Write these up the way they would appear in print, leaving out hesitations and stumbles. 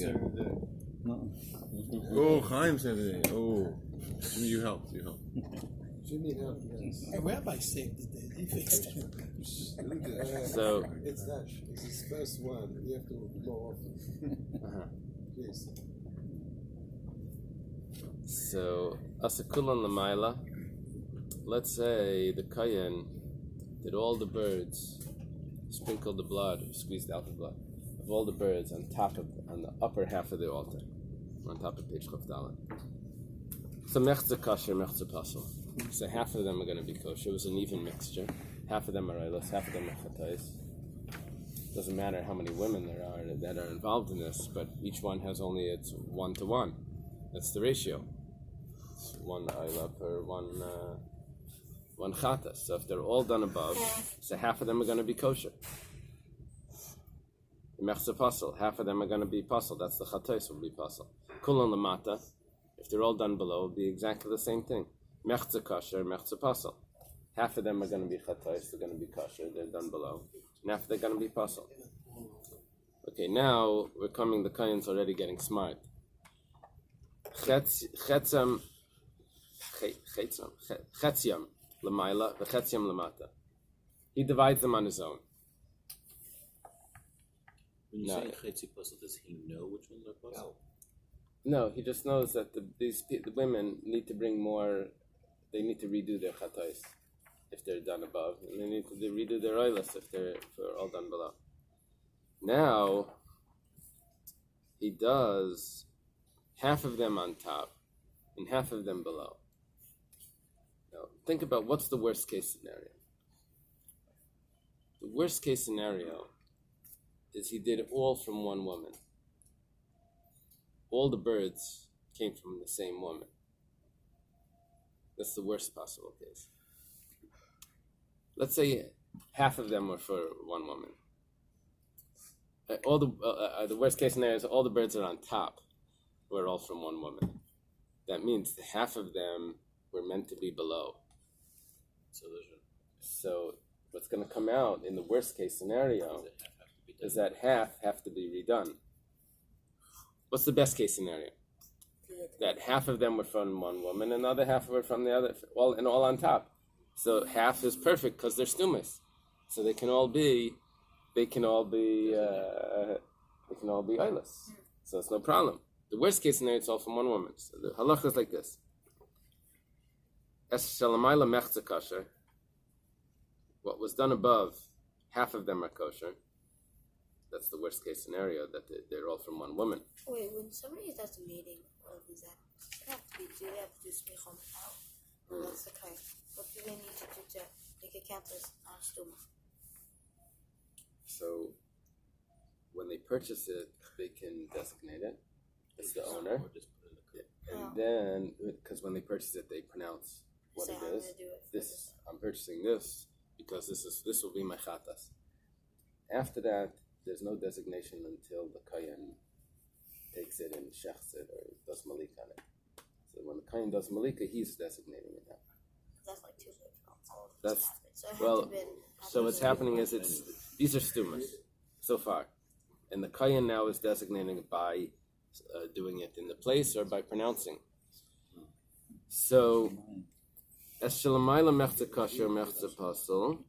again. No. Oh, Chaim said it. Oh, you helped. Jimmy helped. Yes. The rabbi saved the day. He fixed it. So It's his first one. You have to more often. Please. So Asikulan Lamaila. Let's say the Kayan did all the birds, sprinkled the blood, squeezed out the blood of all the birds on the upper half of the altar, on top of page Chavdalan. So mechza kasher, mechza pasel. So half of them are going to be kosher. It was an even mixture. Half of them are oilers, half of them are chatais. Doesn't matter how many women there are that are involved in this, but each one has only its 1-to-1. That's the ratio. It's one oilah per one chatas. So if they're all done above, so half of them are going to be kosher. Mechza pasel, half of them are going to be pasel. That's the chatais will be pasel. Kulan lamata. If they're all done below, it'll be exactly the same thing. Mechza kasher, mechza pasel. Half of them are going to be chatais, they're going to be kosher, they're done below. And half they're going to be pasel. Okay, now we're coming, the Kayan's already getting smart. Chetziam l'mayla, v'chetziam l'mata. He divides them on his own. When you say chetzi pasel, does he know which ones are pasel? No, he just knows that the women need to bring more. They need to redo their chatais if they're done above, and they need to redo their oilers if they're all done below. Now he does half of them on top and half of them below. Now think about what's the worst case scenario. The worst case scenario is he did all from one woman. All the birds came from the same woman. That's the worst possible case. Let's say half of them were for one woman. The worst case scenario is all the birds are on top. Were all from one woman. That means half of them were meant to be below. So what's going to come out in the worst case scenario is that half have to be redone. What's the best case scenario? That half of them were from one woman and the other half were from the other, all on top. So half is perfect because they're stumas. So they can all be eyeless. So it's no problem. The worst case scenario, it's all from one woman. So the halacha is like this. Es shalamayla mechza kosher. What was done above, half of them are kosher. That's the worst case scenario, that they're all from one woman. Wait, when somebody is estimating all of these do they have to do smichom out? Or that's the kind. What do they need to do to make a count as stuma? So when they purchase it, they can designate it. It's the owner. And then, because when they purchase it, they pronounce what it is. I'm purchasing this because this will be my chatas. After that, there's no designation until the Kayan takes it and shechs it or does malik on it. So when the Kayan does malika, he's designating it now. That's like too big for all of this. So what's happening is these are stumas so far, and the Kayan now is designating it by doing it in the place or by pronouncing. So es shalamayla mechza kasher mechza pasel.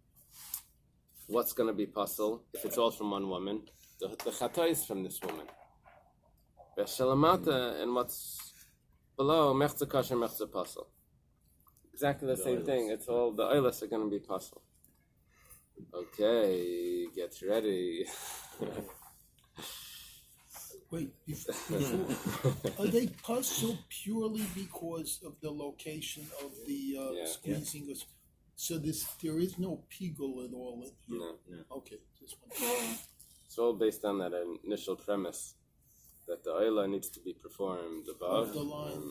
What's going to be pasel if it's all from one woman? The chata is from this woman. Veshalamata, and what's below, mechza kasher, mechza pasel. Exactly the same thing. It's all, the oilers are going to be pasel. Okay, get ready. Wait, before, are they puzzled purely because of the location of the squeezing? Yeah. So there is no pigul at all in here? No. Okay, just one. It's all based on that initial premise that the oila needs to be performed above the line.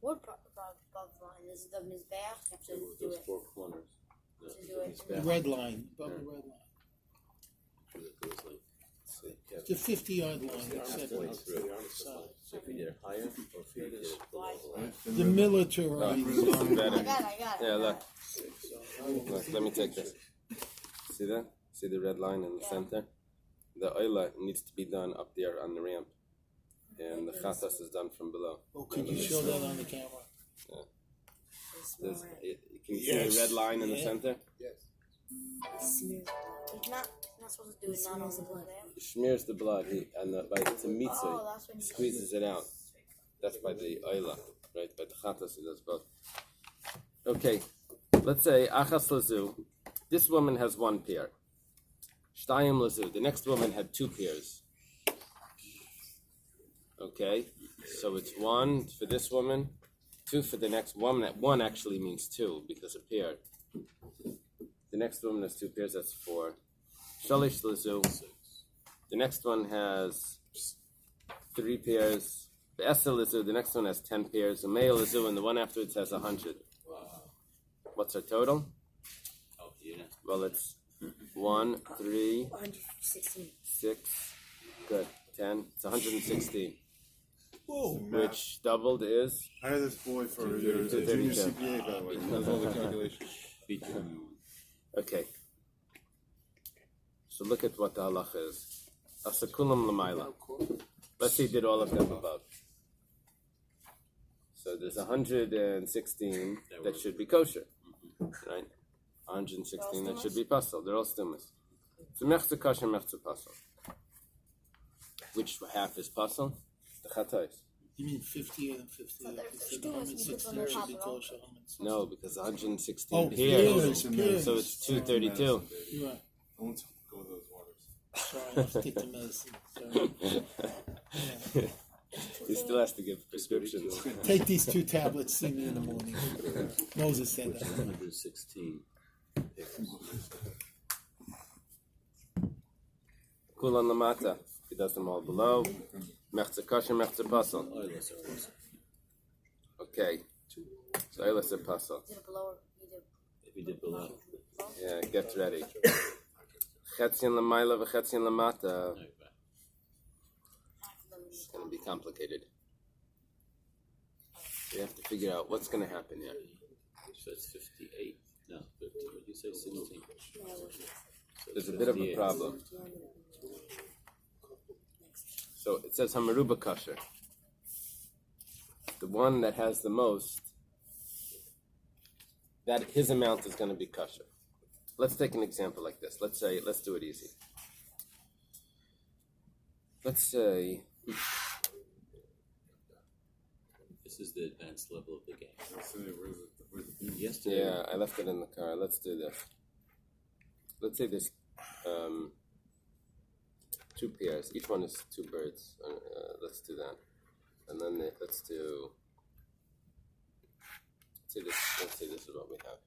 What above the line? Is it the mizbeach? Have to do it. 4 corners. The red line, above the red line. The 50-yard line. So if you did it higher, or if you did it below. The military. I got it. Yeah, look, let me take this. See that? See the red line in the center? the Eily needs to be done up there on the ramp, and the Chatas is done from below. Oh, could you show that on the camera? Can you see the red line in the center? Yes. He's not supposed to do it not on the blood. He smears the blood, by the mitzvah, Oh, that's when he squeezes it out. That's by the Eily, right? By the Chatas, he does both. Okay, let's say Achas Lazu. This woman has one pair. Shtayim Lazu. The next woman had two pairs. Okay, so it's one for this woman, two for the next woman. That one actually means two because a pair. The next woman has two pairs, that's four. Shalish Lazu. The next one has three pairs. The Esther Lazu, the next one has 10 pairs. The Male Lazu, and the one afterwards has 100. What's our total? Well, it's 1, 3, 116. 6, good, 10. It's 116. Whoa. Which doubled is? Hire this boy for your junior 232. CPA, by the way. He knows all the calculations. Okay. So look at what the halacha is. Asakulam Lamaila. Let's say you did all of them above. So there's 116 that should be kosher, right? 116 that should be pasal. They're all stumas. So mechza kosher, mechza pasal. Which half is pasal? The chatais. You mean 50 and 50? So they're You said two 116 should be on kosher. No, because 116 Oh, pairs. pairs. So it's 232. You're right. I won't go to those waters. Sorry, I have to take the medicine. Sorry. He still has to give prescriptions. Take these 2 tablets, see me in the morning. Moses said that. 116. Kulan lamata. He does them all below. Mechza kosher, mechza pasal. Okay. So Eilis a pasal. Did it below? If you did below. Yeah, get ready. Chetzion lamayla v'chetzion lamata. It's going to be complicated. You have to figure out what's going to happen here. So it's 58. No, 50. What did you say? 16. So There's a bit of a 58. problem. So it says Hamaruba kosher. The one that has the most, that his amount is going to be kosher. Let's take an example like this. Let's do it easy. Let's say This is the advanced level of the game. Where's it? Yesterday. yeah, I left it in the car. Let's do this. Let's say there's 2 pairs. Each one is 2 birds. Let's do that. And then let's say this is what we have.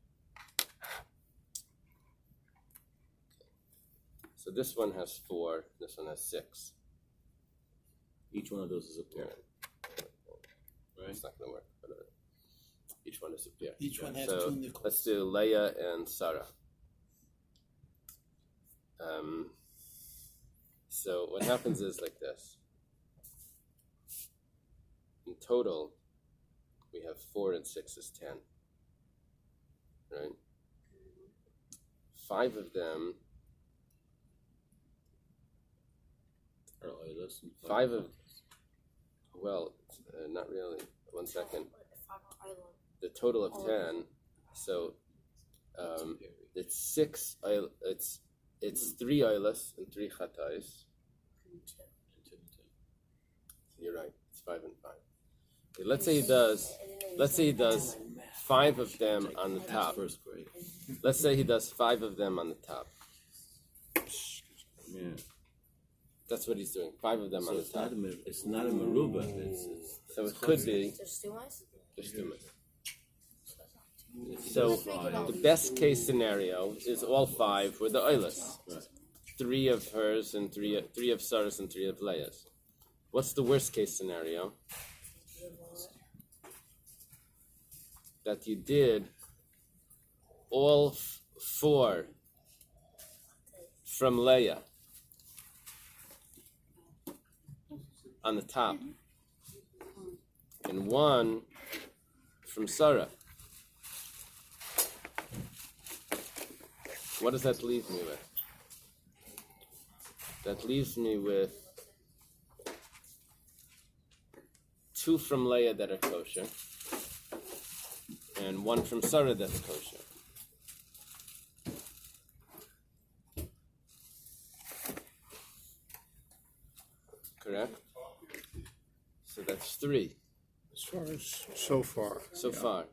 So this one has 4. This one has 6. Each one of those is a pair. Right? It's not going to work. But, each one is a pair. Each one has So 2 nickels. let's do Leah and Sarah. So what happens is like this. In total, we have 4 and 6 is 10. Right? 5 of them. Or Eilis and 5 of. Well, not really. 1 second. The total of 10. So it's 6. It's 3 Eilis and 3 chatais. You're right. It's 5 and 5. Okay, let's say he does 5 of them on the top. first grade. Let's say he does 5 of them on the top. Yeah. That's what he's doing. 5 of them So on the it's top. not a Maruba. So it could be There's 2 mice? just 2 minutes. So the best case scenario is all 5 were the Eilis. Right. 3 of hers and 3 of Sarah's and 3 of Leah's. What's the worst case scenario? That you did all 4 from Leah on the top and 1 from Sarah. What does that leave me with? that leaves me with 2 from Leah that are kosher, and 1 from Sarah that's kosher. Correct? So that's 3 As far as so far. so far.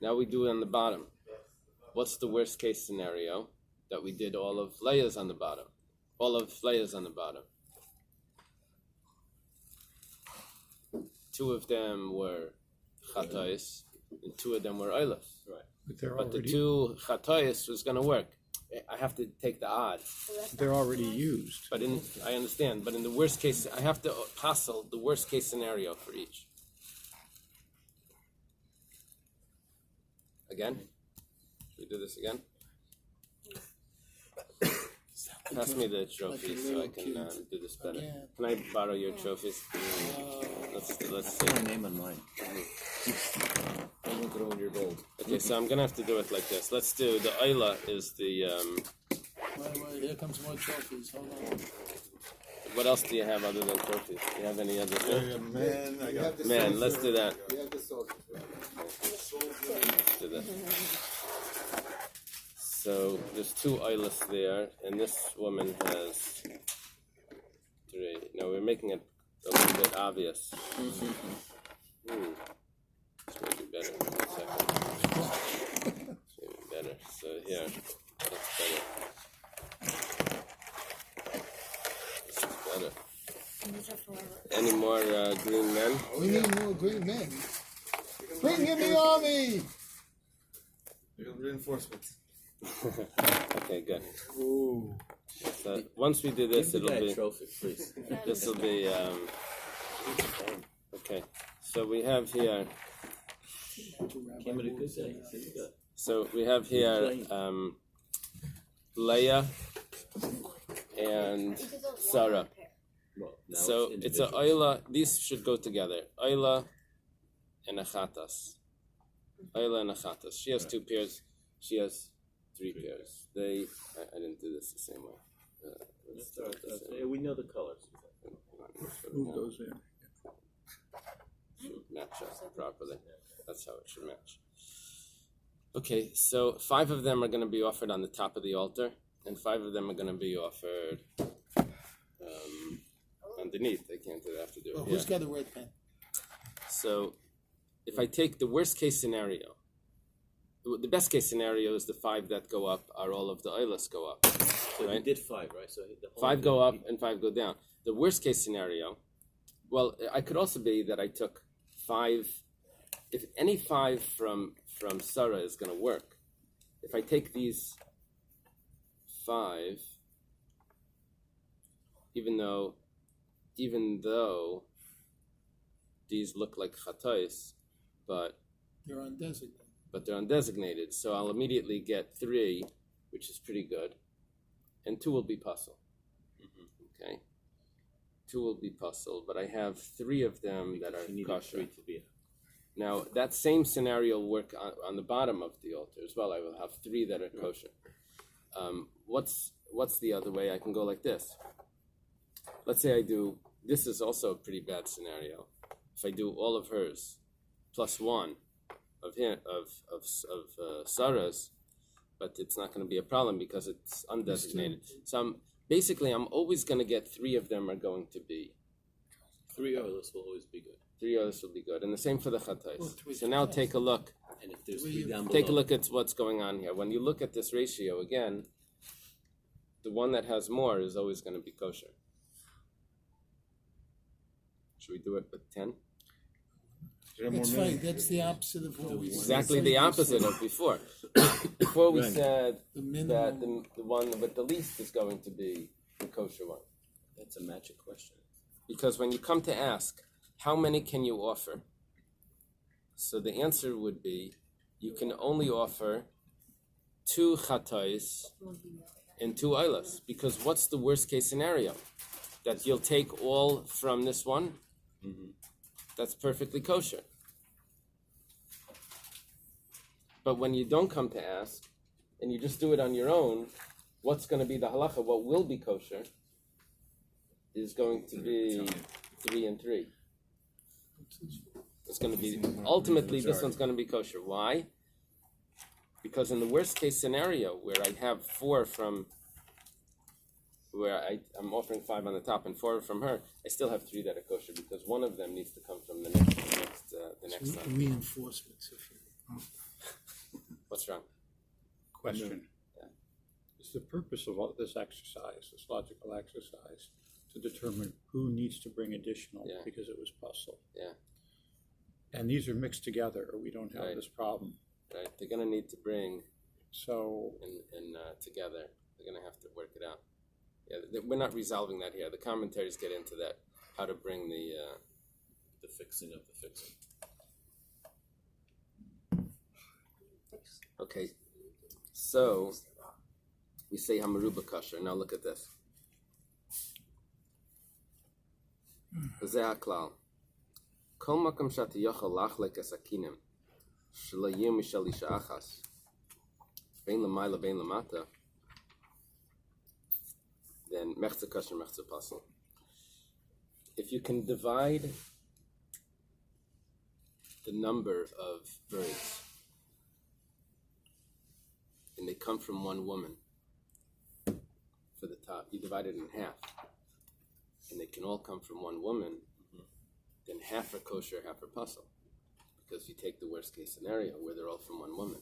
Now we do it on the bottom. What's the worst case scenario? That we did all of Leah's on the bottom. All of Leah's on the bottom. 2 of them were Chatais, and 2 of them were Eilas. Right. But the 2 Chatais was going to work. I have to take the odd. They're already used. But I understand. But in the worst case, I have to puzzle the worst case scenario for each. Again? Should we do this again? Pass me the trophy so I can do this better. Can I borrow your trophies? Let's see. My name on mine. I'm not going your gold. Okay, so I'm gonna have to do it like this. Let's do the Eily is the. Wait, here comes more trophies. Hold on. What else do you have other than trophies? Do you have any other thing? Man, I got the Man, soldier. let's do that. We have the soldier. Let's do that. So there's 2 Eilis there, and this woman has 3. No, we're making it a little bit obvious. This might be better. 1 second. This may be better. So here, that's better. This is better. Any more green men? We need more green men. Bring in the army! Reinforcements. Okay, good. Ooh. So once we do this, Give the it'll guy be. a trophy, please. This will be. Okay, so we have here. Came at a good day. Seems good. So we have here Leah and Sarah. Well, now So it's a Eily. These should go together. Eily and a Chatas. Eily and a Chatas. She has 2 pairs. She has 3 pairs. They. I didn't do this the same way. Let's do it the same way. We know the colors. Who goes in? Should match up properly. That's how it should match. Okay, so 5 of them are going to be offered on the top of the altar, and 5 of them are going to be offered underneath. They can't do that. They have to do it. Who's got the red pen? So if I take the worst case scenario, the best case scenario is the 5 that go up are all of the Eilis go up. So right? he did 5, right? So the whole 5 go up and 5 go down. The worst case scenario, well, I could also be that I took 5. If any 5 from Sarah is going to work, if I take these 5, even though these look like chatais, but They're undesignated. they're undesignated, so I'll immediately get 3, which is pretty good, and 2 will be puzzle. Okay, 2 will be puzzle, but I have 3 of them that are You need kosher. 3 to be. Now that same scenario will work on the bottom of the altar as well. I will have 3 that are kosher. What's the other way? I can go like this. Let's say I do. This is also a pretty bad scenario. If I do all of hers plus 1 of Sarah's, but it's not going to be a problem because it's undesignated. So I'm always going to get 3 of them are going to be 3 oilers will always be good. 3 others will be good, and the same for the chatais. So now take a look. And if there's 3 down below, Take a look at what's going on here. When you look at this ratio again, the one that has more is always going to be kosher. Should we do it with 10? That's right. That's the opposite of what we said. Exactly the opposite of before. Before we said The that minimum. the one with the least is going to be the kosher one. that's a magic question. Because when you come to ask, how many can you offer? So the answer would be, you can only offer 2 chatais and 2 eilas. Because what's the worst case scenario? That you'll take all from this one? That's perfectly kosher. But when you don't come to ask, and you just do it on your own, what's going to be the halacha? What will be kosher is going to be 3 and 3. It's going to be, ultimately, this one's going to be kosher. Why? Because in the worst case scenario, where I have 4 from, where I'm offering 5 on the top and 4 from her, I still have 3 that are kosher because one of them needs to come from the next one. Reinforcements, if you What's wrong? Question. Is the purpose of all this exercise, this logical exercise, to determine who needs to bring additional because it was puzzle? Yeah. And these are mixed together, or we don't have Right. this problem. Right? They're going to need to bring So in together. They're going to have to work it out. Yeah, we're not resolving that here. The commentaries get into that, how to bring the fixing of the fixing. Okay, so we say hamaruba kosher. Now look at this. Zeh haklal. Kol makom shati yochel lachlek es hakinim shelo yir mishel isha achas bein lamayla bein lamata, then mechza kosher mechza pasel. If you can divide the number of birds and they come from one woman for the top, you divide it in half, and they can all come from one woman, then half are kosher, half are puzzle. Because you take the worst case scenario where they're all from one woman,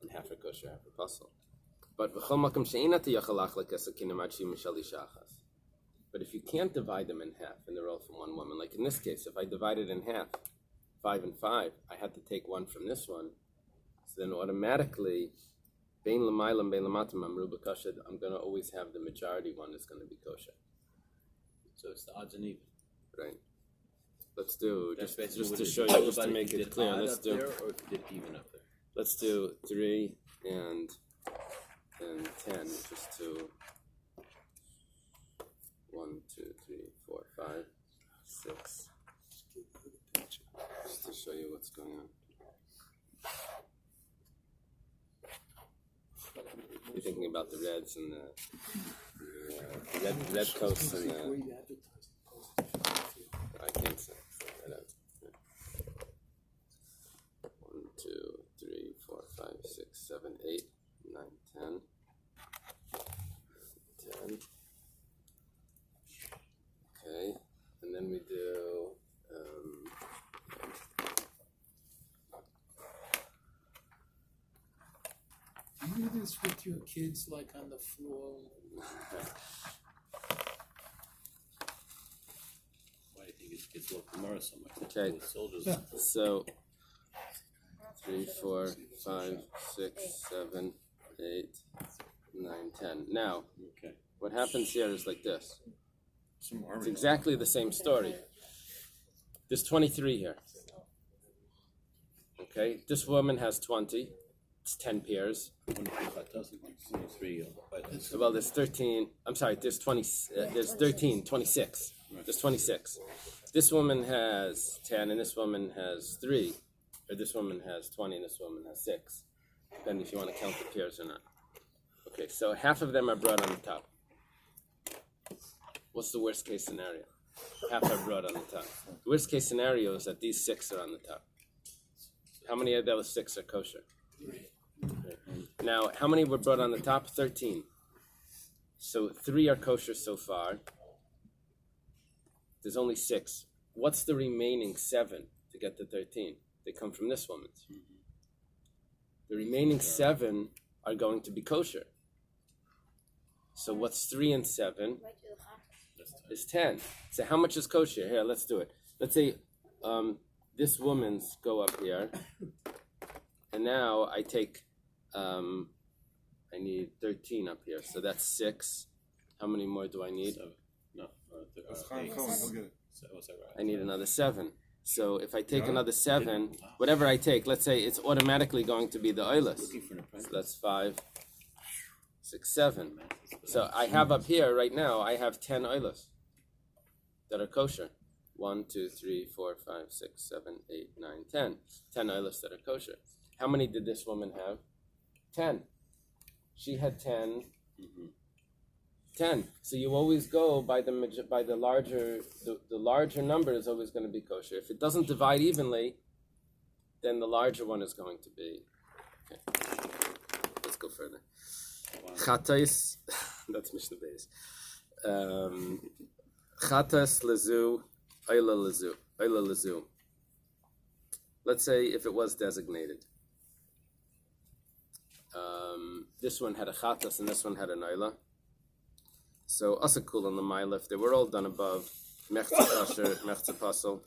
and half are kosher, half are puzzle. But if you can't divide them in half and they're all from one woman, like in this case, if I divide it in half, 5 and 5, I had to take 1 from this one, so then automatically bein lamaylam bein lamatam amruba kosher, I'm going to always have the majority one is going to be kosher. So it's the odds and even. Right. Let's do That's just basically to what show it is. you, just to About make if you it did clear. odd Let's up do there, or if you did even up there. let's do 3 and 10. Just to 1, 2, 3, 4, 5, 6. Just to show you what's going on. You're thinking about the reds and the red coats and the. I can't say. 1, 2, 3, 4, 5, 6, 7, 8, 9, 10. 10. Okay, and then we do. Do you do this with your kids, like on the floor? Why do you think his kids love Gemara so much? Okay. The soldiers. So 3, 4, 5, 6, 7, 8, 9, 10. Now, Okay. what happens here is like this. Some It's army. exactly the same story. There's 23 here. Okay, this woman has 20. It's 10 pairs. 23. Well, there's 13. I'm sorry, there's 20. There's 13, 26. There's 26. This woman has 10, and this woman has 3. Or this woman has 20, and this woman has 6. Depending if you want to count the pairs or not. Okay, so half of them are brought on the top. What's the worst case scenario? Half are brought on the top. The worst case scenario is that these 6 are on the top. How many of those 6 are kosher? Okay. Now, how many were brought on the top? 13. So 3 are kosher so far. There's only 6. What's the remaining 7 to get to 13? They come from this woman's. The remaining 7 are going to be kosher. So what's 3 and 7 is 10. So how much is kosher? Here, let's do it. Let's say this woman's go up here. And now I take, I need 13 up here. So that's 6. How many more do I need? 7. No. That's Chaim Cohen, go get it. So, was that right? I need another 7. So if I take another 7, whatever I take, let's say it's automatically going to be the oilus. Looking for an So apprentice. that's 5, 6, 7. So I have up here right now, I have 10 oilus that are kosher. 1, 2, 3, 4, 5, 6, 7, 8, 9, 10. 10 oilus that are kosher. How many did this woman have? 10. She had 10. 10. So you always go by the larger, the larger number is always going to be kosher. If it doesn't divide evenly, then the larger one is going to be. Okay. Let's go further. Chatais, that's Mishnah Bais. Chatas lezu, Eily lezu. Let's say if it was designated. This one had a chatas and this one had an Eily. So asakul and the if they were all done above, mechza kosher, mechza pasal,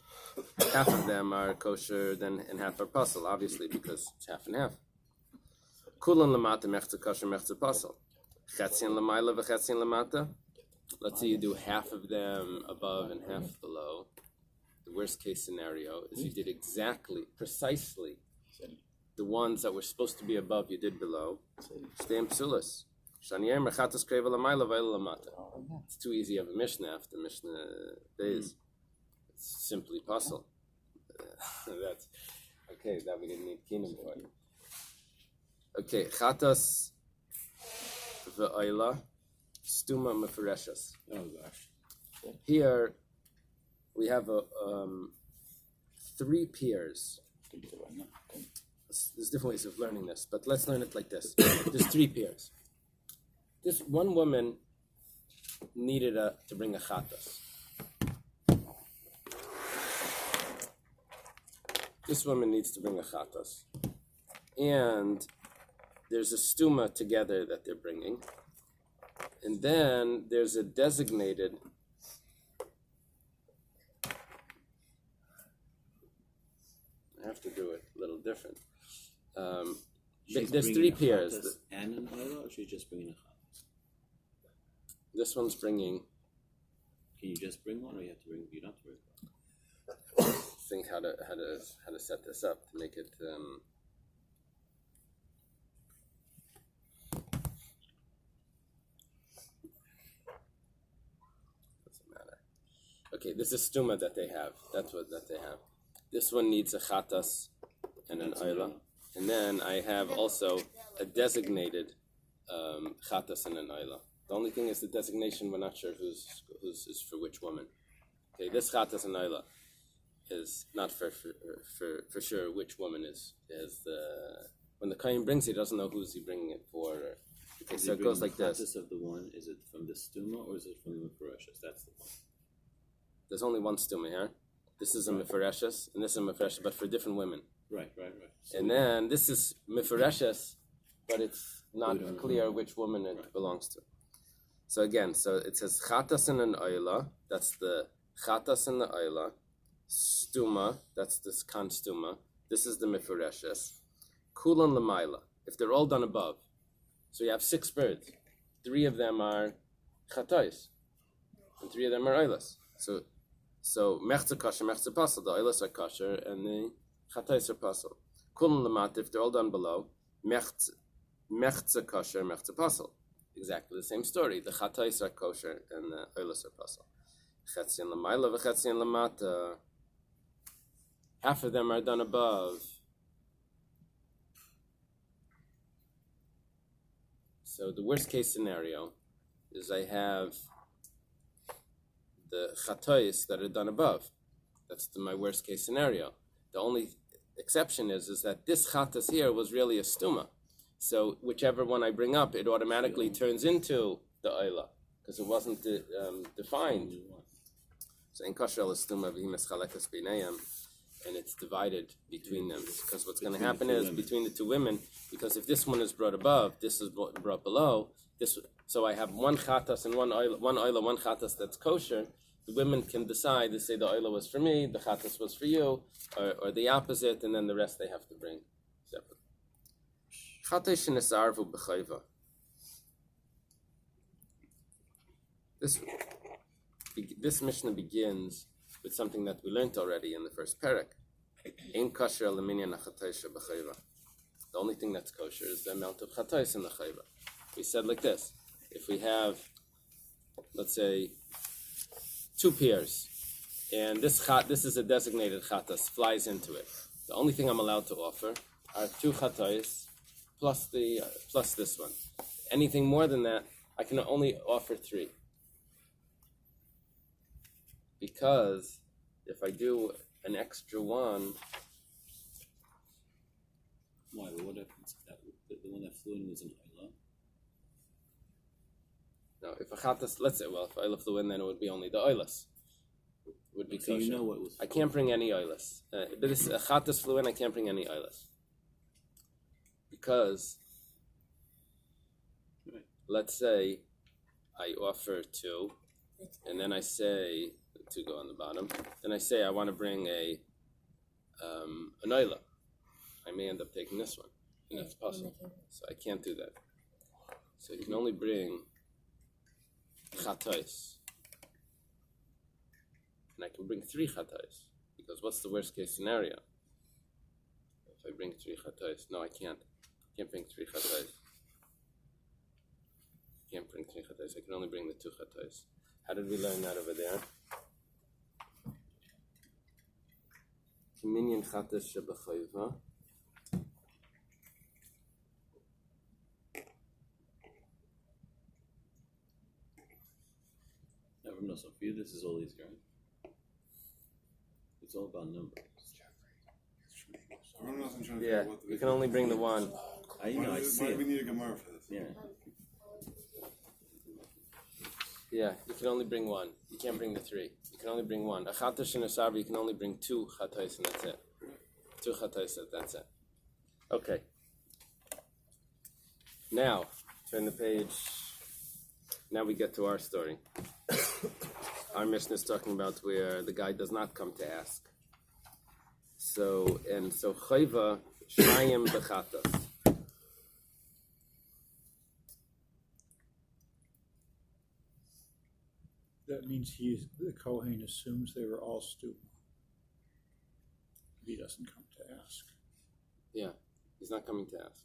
half of them are kosher, then and half are pasal, obviously because it's half and half. Kulan lamata mechza kosher, mechza pasal. Chetzian lamayla v'chetzian lamata. Let's say you do half of them above and half below. The worst case scenario is you did precisely the ones that were supposed to be above, you did below. Stay in psulas. It's too easy of a Mishnah after Mishnah Bais. It's simply puzzle. That's okay. That we didn't need Kinnim for. Okay, chatas ve'Eily stuma mefereshas. Oh gosh. Here we have a 3 peers. There's different ways of learning this, but let's learn it like this. There's 3 peers. This one woman needed to bring a chatas. This woman needs to bring a chatas. And there's a stuma together that they're bringing. And then there's a designated I have to do it a little different. There's 3 pairs. And an Eily, or she's just bringing a chatas? This one's bringing. Can you just bring one, or you have to bring? You don't have to bring one. Think how to set this up to make it. Doesn't matter. Okay, this is stuma that they have. That's what that they have. This one needs a chatas and an Eily, and then I have also a designated chatas and an Eily. The only thing is the designation. We're not sure who's is for which woman. Okay, this chatas and Eily is not for sure which woman is the when the kohen brings it, he doesn't know who's he bringing it for. Okay, so it goes like this. Chatas of the one, is it from the stuma or is it from the mefereshas? That's the one. There's only one stuma here. This is a mefereshas and this is a mefereshas, but for different women. Right. So and then this is mefereshas, but it's not clear which woman it belongs to. So again, so it says chatas and an Eily. That's the chatas and the Eily. Stuma, that's this kan stuma. This is the mefereshas. Kulan lamayla. If they're all done above, so you have 6 birds. 3 of them are chatais, and 3 of them are Eilas. So mechza kosher, mechza pasal. The Eilas are kosher, and the chatais are pasal. Kulan lamat. If they're all done below, mechza kosher, mechza pasal. Exactly the same story. The chatais are kosher, and the Eilas are pasal. Chetzian lamayla v'chetzian lamata. Half of them are done above. So the worst case scenario is I have the chatais that are done above. That's my worst case scenario. The only exception is that this chatas here was really a stuma. So whichever one I bring up, it automatically turns into the Eily because it wasn't defined. So in kosher l'stuma v'himes chalekas b'neihem, and it's divided between them. Because what's going to happen is between the 2 women, because if this one is brought above, this is brought below. So I have one chatas and one Eily, one chatas that's kosher. The women can decide to say the Eily was for me, the chatas was for you, or the opposite, and then the rest they have to bring separate. Chatas shenesarvu b'chayva. This Mishnah begins with something that we learned already in the first parak. Ein kosher l'minyan hachatayis b'chayva. The only thing that's kosher is the amount of chatayis in the chayva. We said like this: if we have, let's say, 2 pairs, and this is a designated chatas flies into it. The only thing I'm allowed to offer are 2 chatayis plus this one. Anything more than that, I can only offer 3. Because if I do an extra one, Why? But what happens if that the one that flew in was an Eily? no, if a chatas, let's say, well, if Eily flew in, then it would be only the Eilis. Would be So kosher. you know what was. I can't bring any Eilis. But this a chatas flew in, I can't bring any Eilis. Because, Right. let's say I offer 2, and then I say, 2 go on the bottom, then I say I want to bring an Eila. I may end up taking this one, and that's possible. So I can't do that. So you can only bring chatais. And I can bring 3 chatais. Because what's the worst case scenario? If I bring 3 chatais, no, I can't. I can't bring 3 chatais. I can't bring 3 chatais. I can only bring the 2 chatais. How did we learn that over there? Minyan chatas shebachayva. Never know. So for you, this is all easy, right? It's all about numbers. Everyone else I'm trying to Yeah, figure out what you can only bring the 1. I know. I see why do we it. need a Gemara for this? Yeah. Yeah, you can only bring 1. You can't bring the 3. You can only bring 1. A chatash and a sarva, you can only bring 2 chatais and that's it. 2 chatais, that's it. Okay. Now, turn the page. Now we get to our story. Our mission is talking about where the guy does not come to ask. So chayva shnayim bechatas. That means the Kohen assumes they were all stupid. He doesn't come to ask. Yeah, he's not coming to ask.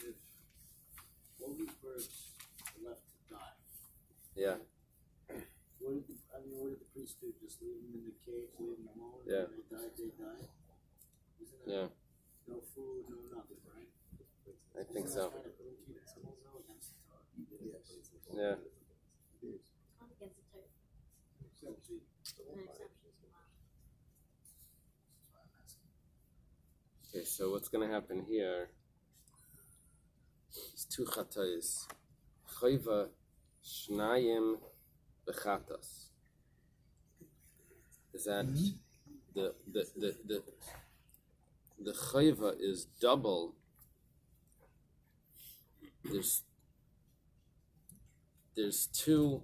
If all these birds are left to die, Yeah, what did the priest do? Just leave them in the cage, leave them alone? Yeah. When they died, they died? Isn't it yeah, no food, no nothing, right? I think Isn't so. that kind of protein animals though against the Torah? Yes. Yeah. Against the type. Essentially, No exceptions. Okay, so what's going to happen here is 2 chatais. Chayva shnayim bechatas. Is that the chayva is double. There's 2.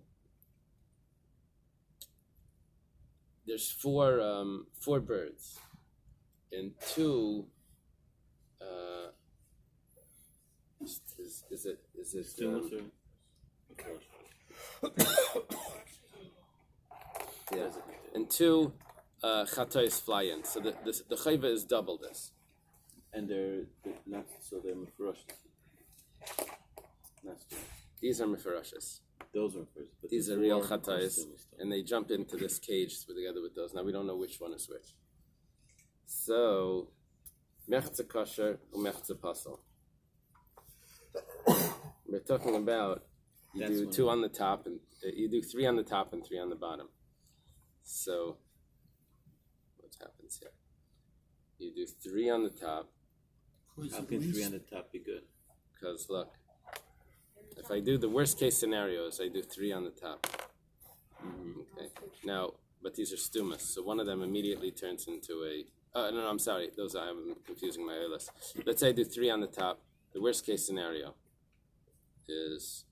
There's 4 birds, and 2. Is it? Stillness or? Yeah, and 2 chatais fly in. So the chayva is double this. And they're not. So they're mefurashis. Not stillness. These are mefarashas. Those are first. But These the are real 4 are chatais, stillness. and they jump into this cage together with those. Now we don't know which one is which. So, mechza kosher or mechza pasal. We're talking about you That's do when- 2 on the top and you do 3 on the top and 3 on the bottom. So, what happens here? You do 3 on the top How can 3 on the top be good? because look, if I do the worst case scenarios, I do 3 on the top. Okay. Now, but these are stumas, so one of them immediately turns into a. No, I'm sorry. Those I'm confusing my list. Let's say I do 3 on the top. The worst case scenario is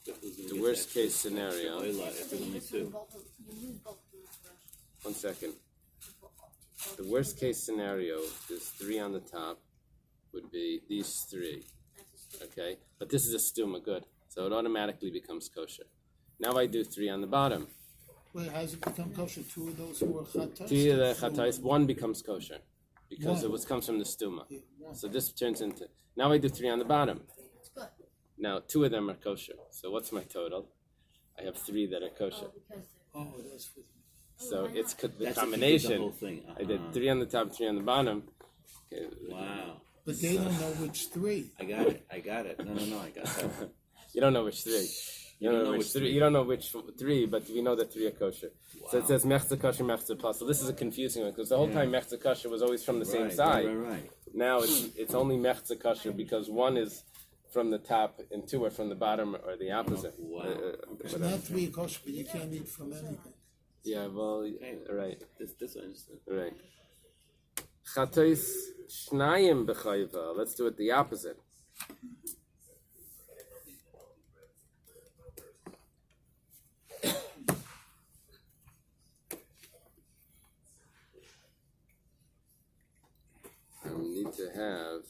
the worst case scenario. Eily, if there's only 2. You lose both of them for us. 1 second. The worst case scenario is 3 on the top would be these 3. Okay, but this is a stuma, good. So it automatically becomes kosher. Now I do 3 on the bottom. Wait, how does it become kosher? 2 of those who are chatas? 2 of the chatais, 1 becomes kosher because One. it comes from the stuma. Yeah, one. So this turns into. Now I do 3 on the bottom. It's good. Now 2 of them are kosher. So what's my total? I have 3 that are kosher. Oh, because they're Oh, that's with So it's the That's combination. The whole thing. I did 3 on the top, 3 on the bottom. Okay. Wow. But they don't know which three. I got it. I got it. No, I got that. You don't know which 3. You don't know which 3. You don't know which 3, but we know that 3 are kosher. Wow. So it says mechza kosher, mechza plus. So this is a confusing one because the whole time mechza kosher was always from the same side. Right. Now it's only mechza kosher because 1 is from the top and 2 are from the bottom or the opposite. Wow. So now three are kosher, but you can't eat from anything. Yeah, well, right. This I understand. Right. Chatois shnayim b'chayva. Let's do it the opposite. And we need to have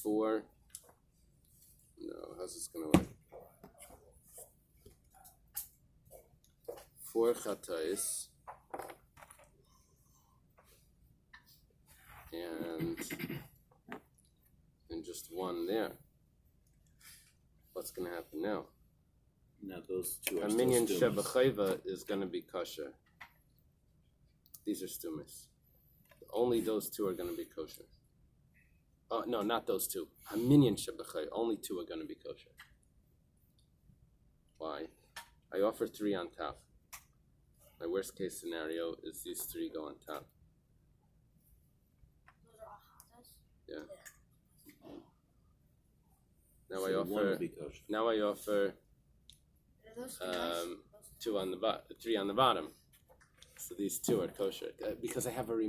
4. No, how's this going to work? 4 chatois. And just 1 there. What's going to happen now? Now those 2 are A minion still stumas. shebachayva is going to be kosher. These are stumas. Only those 2 are going to be kosher. Oh no, not those 2. A minion shebachayva. Only 2 are going to be kosher. Why? I offer 3 on top. My worst case scenario is these 3 go on top. Yeah. Now So I one offer. will be kosher. Now I offer Are those nice? 2 on the 3 on the bottom. So these 2 are kosher because I have a